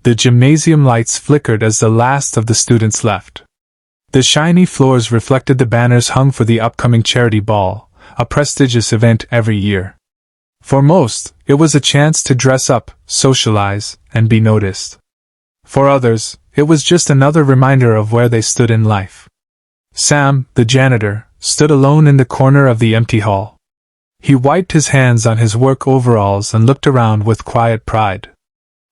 The gymnasium lights flickered as the last of the students left. The shiny floors reflected the banners hung for the upcoming charity ball, a prestigious event every year. For most, it was a chance to dress up, socialize, and be noticed. For others, it was just another reminder of where they stood in life. Sam, the janitor, stood alone in the corner of the empty hall. He wiped his hands on his work overalls and looked around with quiet pride.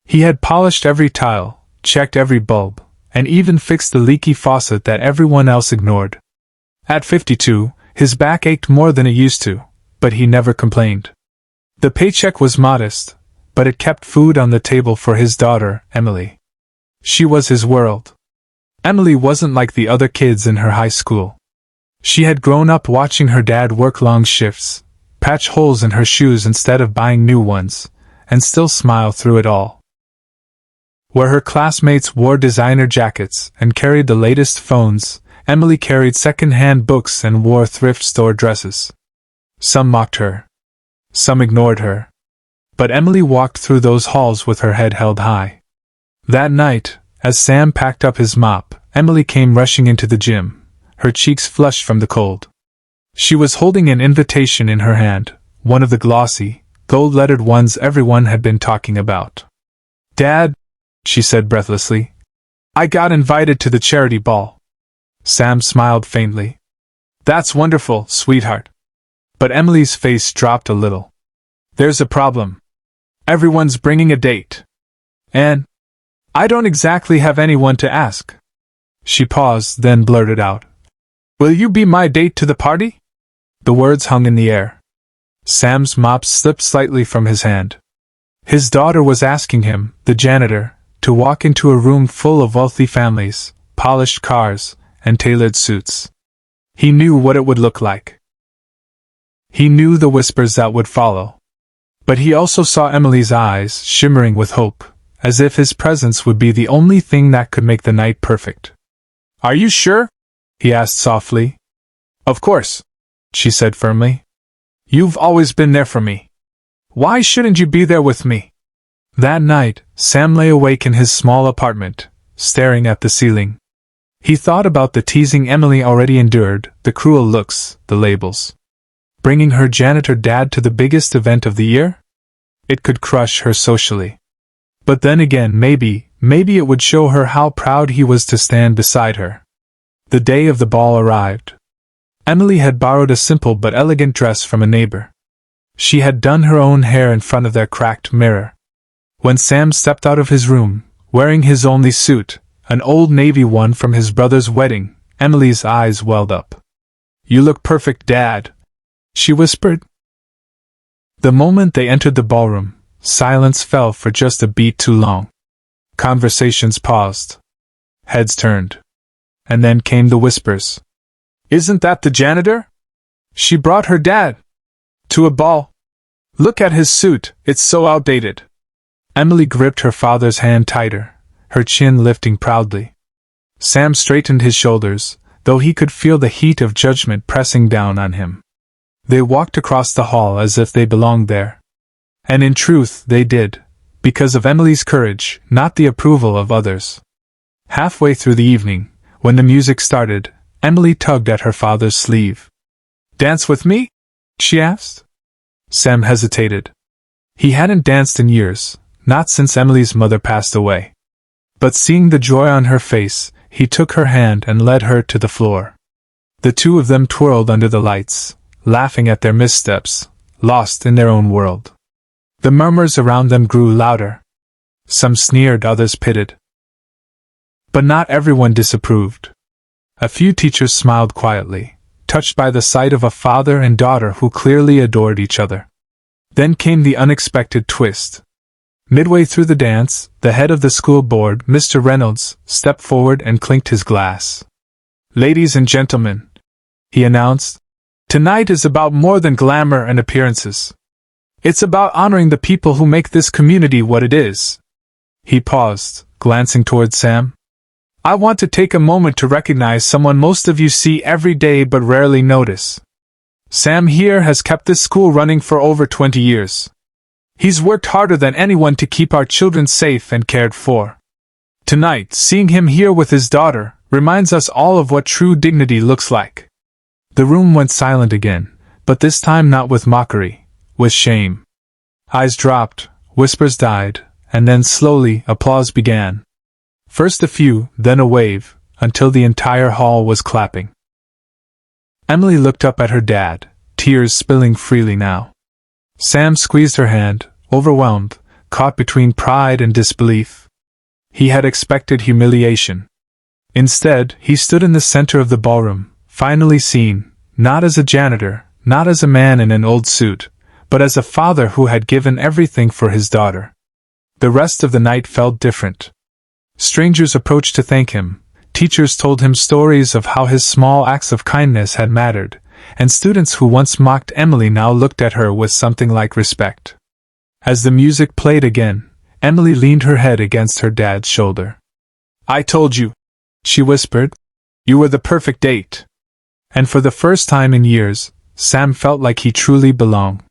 He had polished every tile, checked every bulb, and even fixed the leaky faucet that everyone else ignored. At 52, his back ached more than it used to, but he never complained. The paycheck was modest, but it kept food on the table for his daughter, Emily. She was his world. Emily wasn't like the other kids in her high school. She had grown up watching her dad work long shifts, patch holes in her shoes instead of buying new ones, and still smile through it all. Where her classmates wore designer jackets and carried the latest phones, Emily carried second-hand books and wore thrift store dresses. Some mocked her. Some ignored her. But Emily walked through those halls with her head held high. That night, as Sam packed up his mop, Emily came rushing into the gym, her cheeks flushed from the cold. She was holding an invitation in her hand, one of the glossy, gold-lettered ones everyone had been talking about. "Dad," she said breathlessly, "I got invited to the charity ball." Sam smiled faintly. "That's wonderful, sweetheart." But Emily's face dropped a little. "There's a problem. Everyone's bringing a date. And I don't exactly have anyone to ask." She paused, then blurted out, "Will you be my date to the party?" The words hung in the air. Sam's mop slipped slightly from his hand. His daughter was asking him, the janitor, to walk into a room full of wealthy families, polished cars, and tailored suits. He knew what it would look like. He knew the whispers that would follow. But he also saw Emily's eyes shimmering with hope, as if his presence would be the only thing that could make the night perfect. "Are you sure?" he asked softly. "Of course," she said firmly. "You've always been there for me. Why shouldn't you be there with me?" That night, Sam lay awake in his small apartment, staring at the ceiling. He thought about the teasing Emily already endured, the cruel looks, the labels. Bringing her janitor dad to the biggest event of the year? It could crush her socially. But then again, maybe it would show her how proud he was to stand beside her. The day of the ball arrived. Emily had borrowed a simple but elegant dress from a neighbor. She had done her own hair in front of their cracked mirror. When Sam stepped out of his room, wearing his only suit, an old navy one from his brother's wedding, Emily's eyes welled up. "You look perfect, Dad," she whispered. The moment they entered the ballroom, silence fell for just a beat too long. Conversations paused. Heads turned. And then came the whispers. "Isn't that the janitor? She brought her dad to a ball. Look at his suit, it's so outdated." Emily gripped her father's hand tighter, her chin lifting proudly. Sam straightened his shoulders, though he could feel the heat of judgment pressing down on him. They walked across the hall as if they belonged there. And in truth, they did, because of Emily's courage, not the approval of others. Halfway through the evening, when the music started, Emily tugged at her father's sleeve. "Dance with me?" she asked. Sam hesitated. He hadn't danced in years, not since Emily's mother passed away. But seeing the joy on her face, he took her hand and led her to the floor. The two of them twirled under the lights, laughing at their missteps, lost in their own world. The murmurs around them grew louder. Some sneered, others pitied. But not everyone disapproved. A few teachers smiled quietly, touched by the sight of a father and daughter who clearly adored each other. Then came the unexpected twist. Midway through the dance, the head of the school board, Mr. Reynolds, stepped forward and clinked his glass. "Ladies and gentlemen," he announced, "tonight is about more than glamour and appearances. It's about honoring the people who make this community what it is." He paused, glancing toward Sam. "I want to take a moment to recognize someone most of you see every day but rarely notice. Sam here has kept this school running for over 20 years. He's worked harder than anyone to keep our children safe and cared for. Tonight, seeing him here with his daughter reminds us all of what true dignity looks like. The room went silent again, but this time not with mockery, with shame. Eyes dropped, whispers died, and then slowly applause began. First a few, then a wave, until the entire hall was clapping. Emily looked up at her dad, tears spilling freely now. Sam squeezed her hand, overwhelmed, caught between pride and disbelief. He had expected humiliation. Instead, he stood in the center of the ballroom, finally seen, not as a janitor, not as a man in an old suit, but as a father who had given everything for his daughter. The rest of the night felt different. Strangers approached to thank him, teachers told him stories of how his small acts of kindness had mattered, and students who once mocked Emily now looked at her with something like respect. As the music played again, Emily leaned her head against her dad's shoulder. "I told you," she whispered. "You were the perfect date." And for the first time in years, Sam felt like he truly belonged.